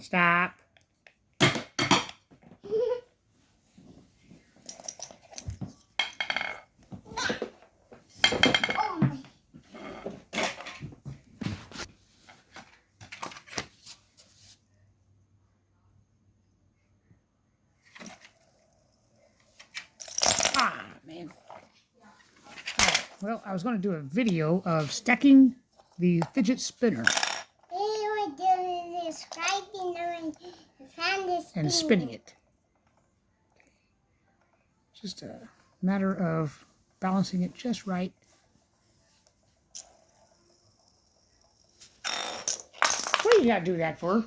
Stop. Ah, man. Alright, well, I was going to do a video of stacking the fidget spinner and spinning it. Just a matter of balancing it just right. What do you got to do that for?